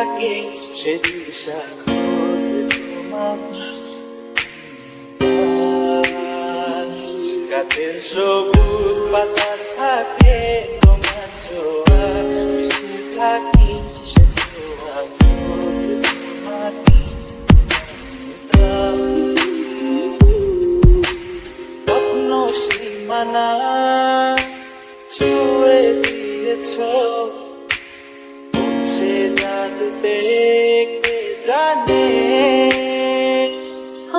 থাকে সে দিশা খোঁজে তোমাকে। গাছের সবুজ পাতার থাকে তোমার ছোঁয়া, মিশে থাকি সে ছোঁয়া খোঁজে তোমাকে। স্বপ্ন সীমানা ছুঁয়ে দিয়েছ, মুছে জাদুতে কে জানে।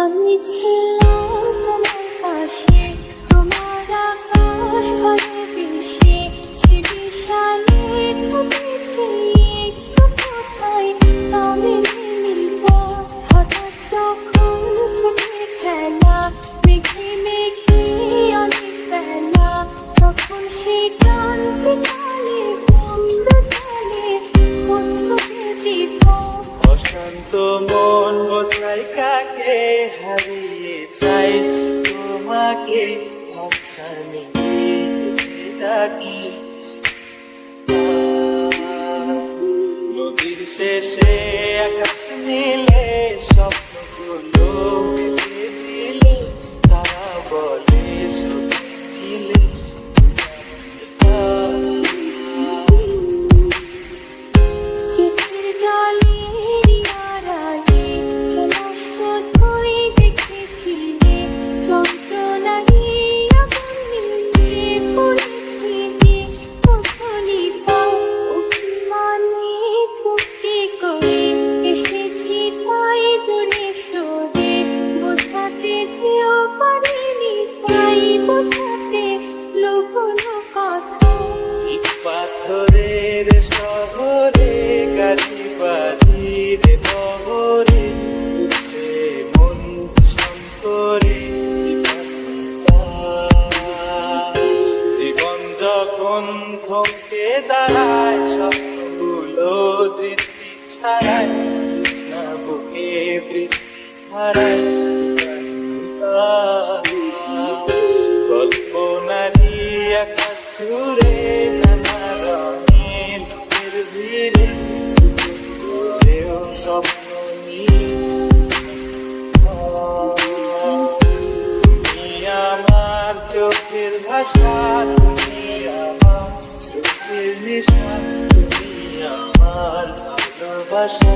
আমি ছিলাম তোমার পাশে, তোমার আকাশ ঘরে বেশি, সে বিশালে খুঁজেছি একটু কোথায় তবে মিলিত। হঠাৎ যখন ফুটে খেলা মেঘে মেঘে অনেক বেলা, তখন সে ক্লান্তি কালে বন্ধ চলে উৎসবে দীপ। অশান্ত মন বোঝাই কাকে হারিয়ে চাইছি তোমাকে, আচ্ছা ডাকি। নদীর শেষে আকাশ নীলে স্বপ্নগুলো মেলে দিলে, তারা বলে ছবি দিলে। চোখের জলের আড়ালে সমস্ত ধুই দেখেছিলে, যন্ত্রণারই আগুন নিয়ে পড়েছিলে কখনই পাও অভিমানে কুপি করে। এসেছি তাই দূরে সরে, বোঝাতে চেয়েও পারিনি তাই বোঝাতে লুকোনো কথা। ইট পাথরের শহরে গাড়ি বাড়ির বহরে উঠছে মন শঙ্করে। জীবন যখন থমকে দাঁড়ায়, স্বপ্নগুলো দৃষ্টি ছাড়ায়, তৃষ্ণা বুকে বৃষ্টি হারায়। কল্পনারি আকাশ জুড়ে নানা রঙের লোকের ভিড়ে, দূরেও স্বপ্ন নিয়ে। তুমি আমার চোখের ভাষা, তুমি আমার চোখের নেশা, তুমি আমার ভালোবাসা।